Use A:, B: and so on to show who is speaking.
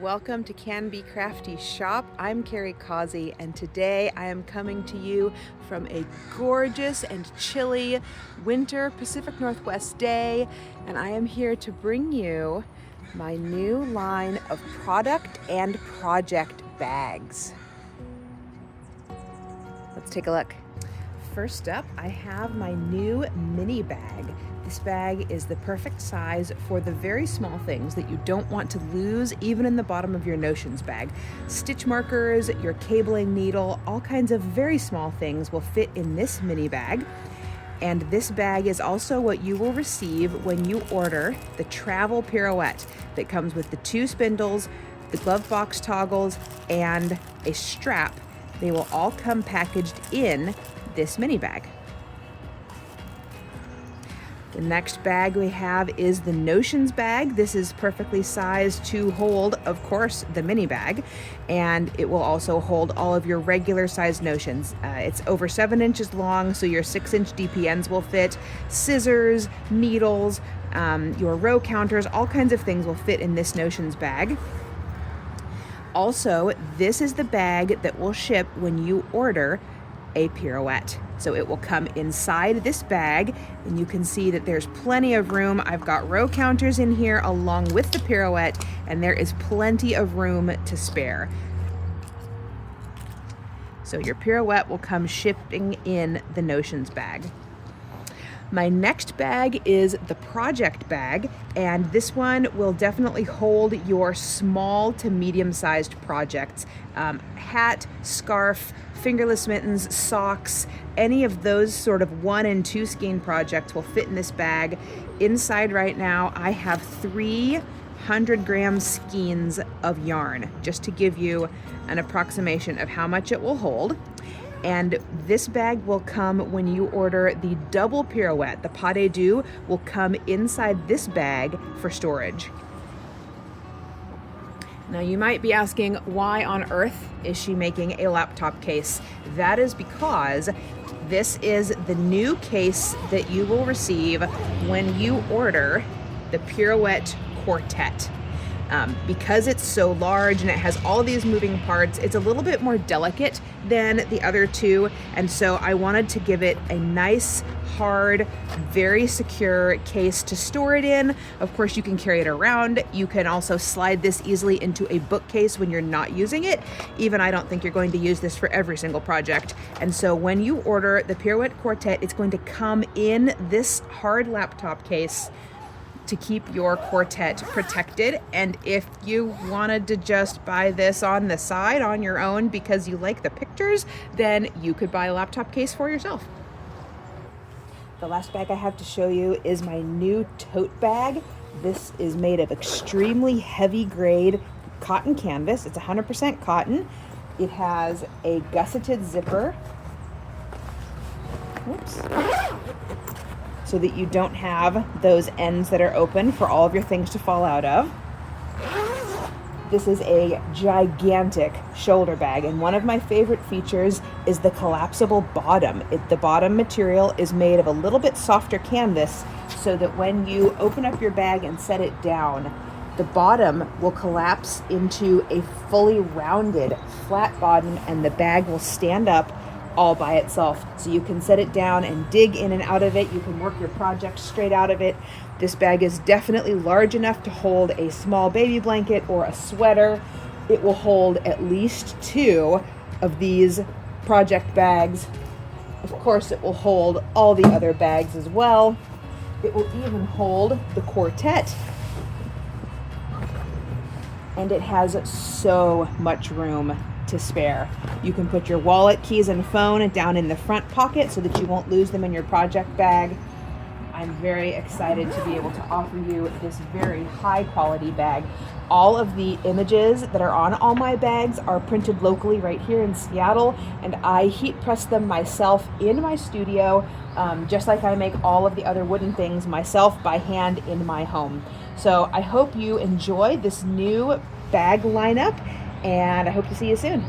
A: welcome to CanBee Crafty Shop. I'm Carrie Causey, and today I am coming to you from a gorgeous and chilly winter Pacific Northwest day, and I am here to bring you my new line of product and project bags. Let's take a look. First up, I have my new mini bag. This bag is the perfect size for the very small things that you don't want to lose, even in the bottom of your Notions bag. Stitch markers, your cabling needle, all kinds of very small things will fit in this mini bag. And this bag is also what you will receive when you order the travel pirouette that comes with the 2 spindles, the glove box toggles, and a strap. They will all come packaged in this mini bag. The next bag we have is the Notions bag. This is perfectly sized to hold, of course, the mini bag, and it will also hold all of your regular sized Notions. It's over 7 inches long, so your 6-inch DPNs will fit. Scissors, needles, your row counters, all kinds of things will fit in this Notions bag. Also, this is the bag that will ship when you order a pirouette. So it will come inside this bag, and you can see that there's plenty of room. I've got row counters in here along with the pirouette, and there is plenty of room to spare. So your pirouette will come shipping in the Notions bag. My next bag is the project bag, and this one will definitely hold your small to medium-sized projects. Hat, scarf, fingerless mittens, socks, any of those sort of 1 and 2 skein projects will fit in this bag. Inside right now, I have 300-gram skeins of yarn, just to give you an approximation of how much it will hold. And this bag will come when you order the double pirouette. The pas de deux will come inside this bag for storage. Now you might be asking, why on earth is she making a laptop case? That is because this is the new case that you will receive when you order the Pirouette Quartet. Because it's so large and it has all these moving parts, it's a little bit more delicate than the other two, and so I wanted to give it a nice, hard, very secure case to store it in. Of course, you can carry it around. You can also slide this easily into a bookcase when you're not using it. Even I don't think you're going to use this for every single project. And so when you order the Pirouette Quartet, it's going to come in this hard laptop case to keep your quartet protected. And if you wanted to just buy this on the side on your own because you like the pictures, then you could buy a laptop case for yourself. The last bag I have to show you is my new tote bag. This is made of extremely heavy grade cotton canvas. It's 100% cotton. It has a gusseted zipper. Oops. So that you don't have those ends that are open for all of your things to fall out of. This is a gigantic shoulder bag, and one of my favorite features is the collapsible bottom. The bottom material is made of a little bit softer canvas, so that when you open up your bag and set it down, the bottom will collapse into a fully rounded flat bottom, and the bag will stand up all by itself. So you can set it down and dig in and out of it. You can work your project straight out of it. This bag is definitely large enough to hold a small baby blanket or a sweater. It will hold at least 2 of these project bags. Of course, it will hold all the other bags as well. It will even hold the quartet. And it has so much room to spare. You can put your wallet, keys, and phone down in the front pocket so that you won't lose them in your project bag. I'm very excited to be able to offer you this very high quality bag. All of the images that are on all my bags are printed locally right here in Seattle, and I heat press them myself in my studio, just like I make all of the other wooden things myself by hand in my home. So I hope you enjoy this new bag lineup, and I hope to see you soon.